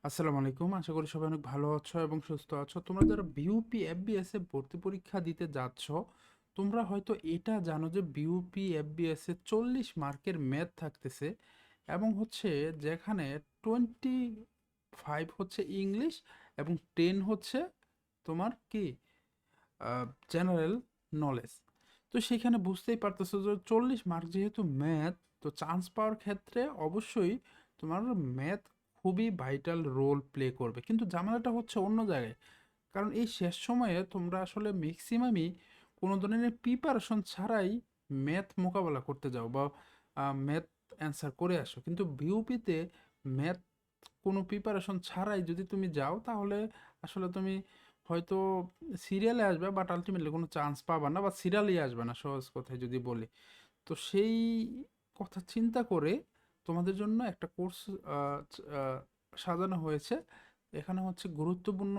আসসালামু আলাইকুম। আশা করি সবাই অনেক ভালো আছো এবং সুস্থ আছো। তোমরা যারা বিউপি এফবিএস এ ভর্তি পরীক্ষা দিতে যাচ্ছ, তোমরা হয়তো এটা জানো যে বিউপি এফবিএস এ 40 মার্কের ম্যাথ থাকতেছে এবং হচ্ছে যেখানে 25 হচ্ছে ইংলিশ এবং 10 হচ্ছে তোমার কি জেনারেল নলেজ। তো সেখানে বুঝতেই পারতেছো যে 40 মার্ক যেহেতু ম্যাথ, তো চান্স পাওয়ার ক্ষেত্রে অবশ্যই তোমার ম্যাথ খুবই ভাইটাল রোল প্লে করবে। কিন্তু ঝামেলাটা হচ্ছে অন্য জায়গায়, কারণ এই শেষ সময়ে তোমরা আসলে ম্যাক্সিমামই কোনো ধরনের প্রিপারেশন ছাড়াই ম্যাথ মোকাবেলা করতে যাও বা ম্যাথ অ্যান্সার করে আসো। কিন্তু বিউপিতে ম্যাথ কোনো প্রিপারেশন ছাড়াই যদি তুমি যাও, তাহলে আসলে তুমি হয়তো সিরিয়ালে আসবে, বাট আলটিমেটলি কোনো চান্স পাবা না বা সিরিয়ালেই আসবে না, সহজ কথায় যদি বলি। তো সেই কথা চিন্তা করে তোমাদের জন্য একটা কোর্স সাজানো হয়েছে। এখানে হচ্ছে গুরুত্বপূর্ণ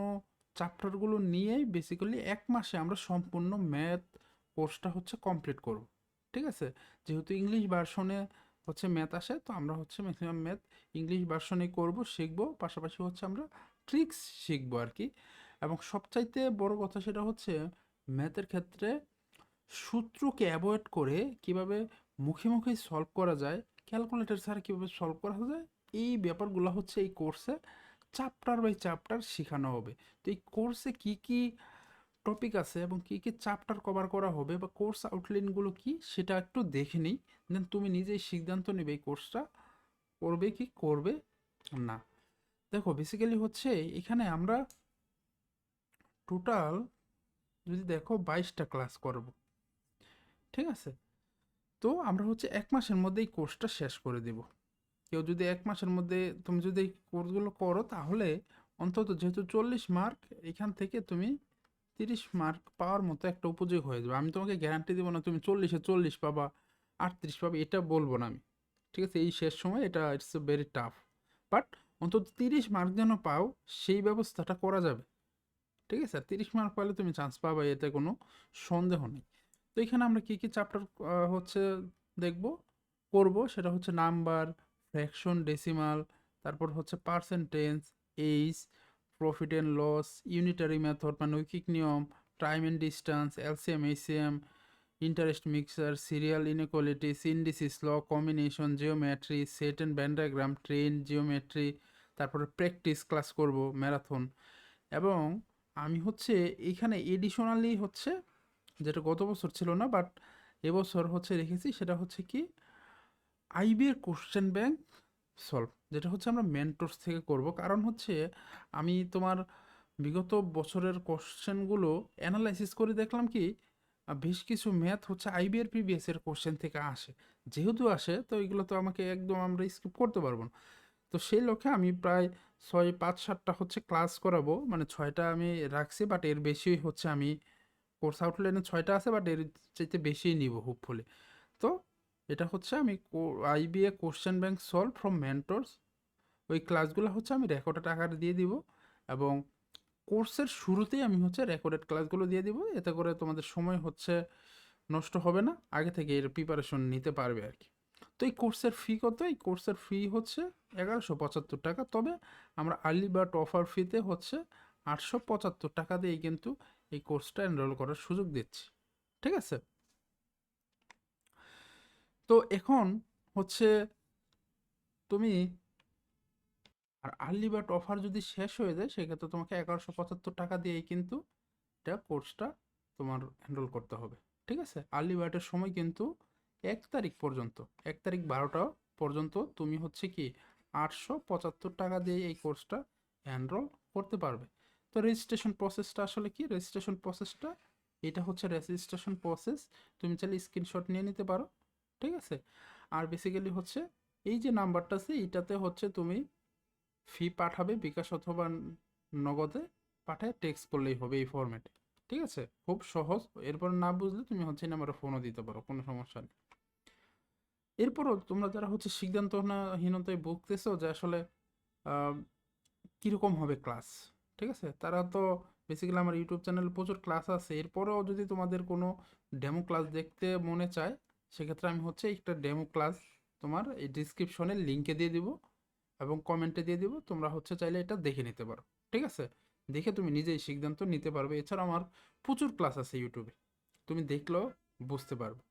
চ্যাপ্টারগুলো নিয়েই বেসিক্যালি 1 মাসে আমরা সম্পূর্ণ ম্যাথ কোর্সটা হচ্ছে কমপ্লিট করব। ঠিক আছে? যেহেতু ইংলিশ ভার্সনে হচ্ছে ম্যাথ আসে, তো আমরা হচ্ছে ম্যাক্সিমাম ম্যাথ ইংলিশ ভার্সনেই করব, শিখবো, পাশাপাশি হচ্ছে আমরা ট্রিক্স শিখবো আর কি। এবং সবচাইতে বড় কথা সেটা হচ্ছে ম্যাথের ক্ষেত্রে সূত্রকে অ্যাভয়েড করে কিভাবে মুখে মুখে সলভ করা যায়, ক্যালকুলেটর ছাড়া কিভাবে সলভ করা যায়, এই ব্যাপারগুলো হচ্ছে এই কোর্সে চ্যাপ্টার বাই চ্যাপ্টার শেখানো হবে। তো এই কোর্সে কি কি টপিক আছে এবং কি কি চ্যাপ্টার কভার করা হবে বা কোর্স আউটলাইনগুলো কি, সেটা একটু দেখে নিই। দেন তুমি নিজেই সিদ্ধান্ত নেবে এই কোর্সটা করবে কি করবে না। দেখো বেসিক্যালি হচ্ছে এখানে আমরা টোটাল যদি দেখো 22টা ক্লাস করব। ঠিক আছে? তো আমরা হচ্ছে 1 মাসের মধ্যে এই কোর্সটা শেষ করে দেব। কেউ যদি 1 মাসের মধ্যে তুমি যদি এই কোর্সগুলো করো, তাহলে অন্তত যেহেতু 40 মার্ক, এখান থেকে তুমি 30 মার্ক পাওয়ার মতো একটা উপযোগ হয়ে যাবে। আমি তোমাকে গ্যারান্টি দেবো না তুমি 40-এ 40 পাবা, 38 পাবে, এটা বলবো না আমি। ঠিক আছে? এই শেষ সময় এটা ইটস ভেরি টাফ, বাট অন্তত 30 মার্ক যেন পাও, সেই ব্যবস্থাটা করা যাবে। ঠিক আছে? আর 30 মার্ক পাইলে তুমি চান্স পাবে, এতে কোনো সন্দেহ নেই। তো এখানে আমরা কী কী চ্যাপ্টার হচ্ছে দেখব করব, সেটা হচ্ছে নাম্বার, ফ্র্যাকশন, ডেসিমাল, তারপর হচ্ছে percentage, age, profit and loss, unitary method মানে ঐকিক নিয়ম, time and distance, LCM, HCM, interest mixture, serial inequalities, indices law, combination, geometry, set and Venn diagram, train, geometry, তারপরে প্র্যাকটিস ক্লাস করব, marathon. এবং আমি হচ্ছে এইখানে এডিশনালি হচ্ছে, যেটা গত বছর ছিল না বাট এবছর হচ্ছে রেখেছি, সেটা হচ্ছে কি আইবি এর কোশ্চেন ব্যাংক সলভ, যেটা হচ্ছে আমরা মেন্টরস থেকে করব। কারণ হচ্ছে আমি তোমার বিগত বছরের কোশ্চেনগুলো অ্যানালাইসিস করে দেখলাম কি বেশ কিছু ম্যাথ হচ্ছে আইবি এর প্রিভিয়াস এর কোশ্চেন থেকে আসে। যেহেতু আসে, তো এগুলো তো আমাকে একদম আমরা স্কিপ করতে পারবো না। তো সেই লক্ষ্যে আমি প্রায় 6, 5, 7টা হচ্ছে ক্লাস করাবো, মানে 6টা আমি রাখছি, বাট এর বেশি হচ্ছে আমি কোর্স আউটলাইনে 6টা আছে, বাট এর চাইতে বেশিই নিব হোপফুলি। তো এটা হচ্ছে আমি IBA question bank solve from mentors, ওই ক্লাসগুলো হচ্ছে আমি রেকর্ডেড আকারে দিয়ে দিব। এবং কোর্সের শুরুতেই আমি হচ্ছে রেকর্ডেড ক্লাসগুলো দিয়ে দিব, এতে করে তোমাদের সময় হচ্ছে নষ্ট হবে না, আগে থেকে এর প্রিপারেশন নিতে পারবে আর কি। তো এই কোর্সের ফি কত? এই কোর্সের ফি হচ্ছে 1175 টাকা। তবে আমরা আর্লি বার্ড অফার ফিতে হচ্ছে 875 টাকা দিয়েই কিন্তু এই কোর্সটা এনরোল করার সুযোগ দিচ্ছি। ঠিক আছে? তো এখন হচ্ছে তুমি, আর আর্লি বার্ড অফার যদি শেষ হয়ে যায়, সেক্ষেত্রে তোমাকে 1175 টাকা দিয়েই কিন্তু এটা কোর্সটা তোমার এনরোল করতে হবে। ঠিক আছে? আর্লি বার্ডের সময় কিন্তু 1 তারিখ পর্যন্ত, 1 তারিখ 12টা পর্যন্ত তুমি হচ্ছে কি 875 টাকা দিয়ে এই কোর্সটা এনরোল করতে পারবে। তো রেজিস্ট্রেশন প্রসেসটা আসলে কি? রেজিস্ট্রেশন প্রসেসটা এটা হচ্ছে রেজিস্ট্রেশন প্রসেস, তুমি চাইলে স্ক্রিনশট নিয়ে নিতে পারো। ঠিক আছে? আর বেসিক্যালি হচ্ছে এই যে নাম্বারটা আছে, এইটাতে হচ্ছে তুমি ফি পাঠাবে বিকাশ অথবা নগদে, পাঠায় টেক্সট করলেই হবে এই ফরম্যাটে। ঠিক আছে? খুব সহজ। এরপর না বুঝলে তুমি হচ্ছে এই নাম্বারে ফোনও দিতে পারো, কোনো সমস্যা নেই। এরপরও তোমরা যারা হচ্ছে সিদ্ধান্তহীনতায় ভুগতেছো যে আসলে আহ, কিরকম হবে ক্লাস, ঠিক আছে, তারা তো বেসিক্যালি আমার ইউটিউব চ্যানেলে প্রচুর ক্লাস আছে। এরপরেও যদি তোমাদের কোনো ডেমো ক্লাস দেখতে মনে চায়, সেক্ষেত্রে আমি হচ্ছে একটা ডেমো ক্লাস তোমার এই ডিসক্রিপশনের লিঙ্কে দিয়ে দিব। এবং কমেন্টে দিয়ে দিব, তোমরা হচ্ছে চাইলে এটা দেখে নিতে পারো। ঠিক আছে, দেখে তুমি নিজেই সিদ্ধান্ত নিতে পারবে। এছাড়া আমার প্রচুর ক্লাস আছে ইউটিউবে, তুমি দেখলেও বুঝতে পারবে।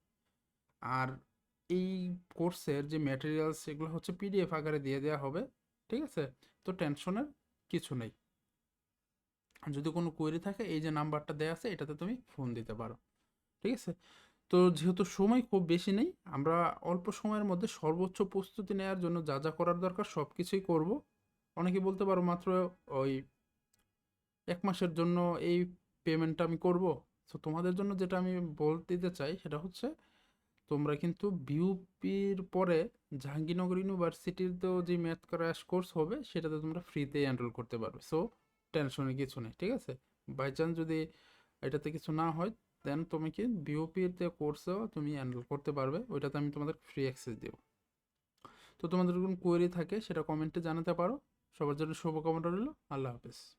আর এই কোর্সের যে ম্যাটেরিয়ালস এগুলো হচ্ছে পিডিএফ আকারে দিয়ে দেওয়া হবে। ঠিক আছে, তো টেনশনের কিছু নেই। যদি কোনো কোয়েরি থাকে এই যে নাম্বারটা দেওয়া আছে এটাতে তুমি ফোন দিতে পারো। ঠিক আছে, তো যেহেতু সময় খুব বেশি নেই, আমরা অল্প সময়ের মধ্যে সর্বোচ্চ প্রস্তুতি নেওয়ার জন্য যা যা করার দরকার সব কিছুই করবো। অনেকে বলতে পারো মাত্র ওই 1 মাসের জন্য এই পেমেন্টটা আমি করব। তো তোমাদের জন্য যেটা আমি বলতে দিতে চাই সেটা হচ্ছে, তোমরা কিন্তু বিউপির পরে জাহাঙ্গীরনগর ইউনিভার্সিটিতেও যে ম্যাথ ক্র্যাশ কোর্স হবে সেটাতে তোমরা ফ্রিতেই এনরোল করতে পারবে। সো টেনশনের কিছু নেই। ঠিক আছে, বাই চান্স যদি এটাতে কিছু না হয় দেন তুমি কি বিওপিতে কোর্সেও তুমি এনরোল করতে পারবে, ওইটাতে আমি তোমাদের ফ্রি অ্যাক্সেস দেব। তো তোমাদের কোনো কোয়েরি থাকে সেটা কমেন্টে জানাতে পারো। সবার জন্য শুভকামনা রইল। আল্লাহ হাফেজ।